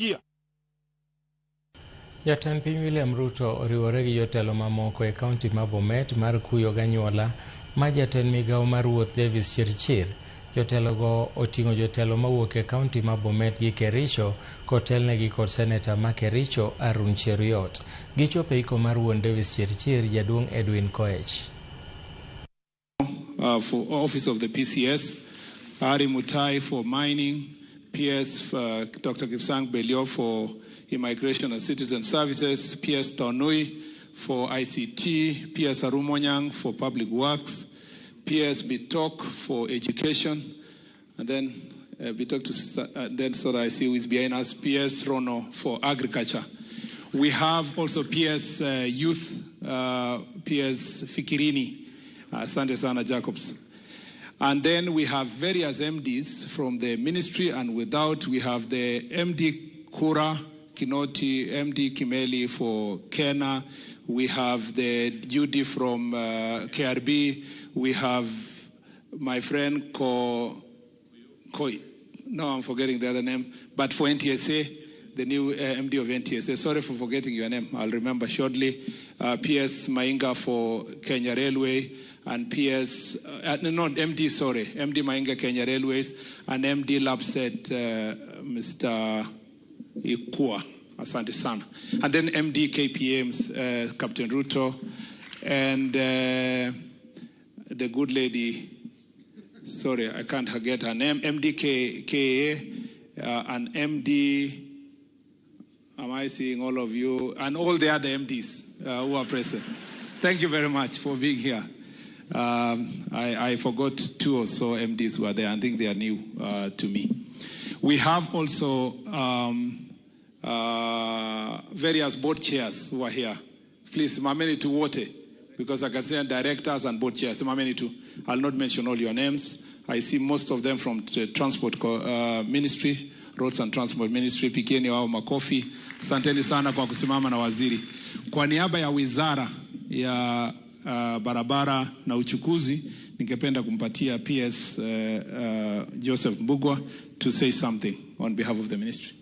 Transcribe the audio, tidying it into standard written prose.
year. Jatend piny William Ruto oriwore gi jotelo mamoko e kaunti ma Bomet mar kuyo ganyuola ma jatend migao mar wuoth Davis Chirchir. Jotelogo oting'o jotelo mawuok e kaunti ma Bomet gi Kericho kotelnegi kod seneta ma Kericho Arun Cheruiyot. Gichopo iko mar wuon Davis Chirchir, jaduong' Edwin Koech. For Office of the PCS, Ari Mutai for mining, PS Dr. Kipsang Belio for Immigration and Citizen Services, PS Tonui for ICT, PS Arumonyang for Public Works, PS Bitok for Education, and then Bitok to then so that I see who is behind us, PS Rono for Agriculture. We have also PS Youth, PS Fikirini, Sante Sana Jacobs. And then we have various MDs from the ministry and without. We have the MD Kura Kinoti, MD Kimeli for Kena. We have the Judy from KRB. We have my friend Koi. No, I'm forgetting the other name. But for NTSA, the new MD of NTSA. Sorry for forgetting your name. I'll remember shortly. PS Mainga for Kenya Railway. And PS, MD, sorry, MD Mainga Kenya Railways. And MD Labset, Mr. Ikua. Asante sana. And then MD KPMs, Captain Ruto. And the good lady, sorry, I can't forget her name, MD KA, and MD, am I seeing all of you? And all the other MDs who are present. Thank you very much for being here. I forgot 2 or so MDs who are there. I think they are new to me. We have also various board chairs who are here. Please, Mameni to water, because I can say directors and board chairs. Mameni to. I'll not mention all your names. I see most of them from the Transport Ministry, Roads and Transport Ministry. Pikeni wao makofi. Asanteni sana kwa kusimama na waziri. Kwa niaba ya wizara ya barabara na uchukuzi, ningependa kumpatia PS Joseph Mbugwa to say something on behalf of the ministry.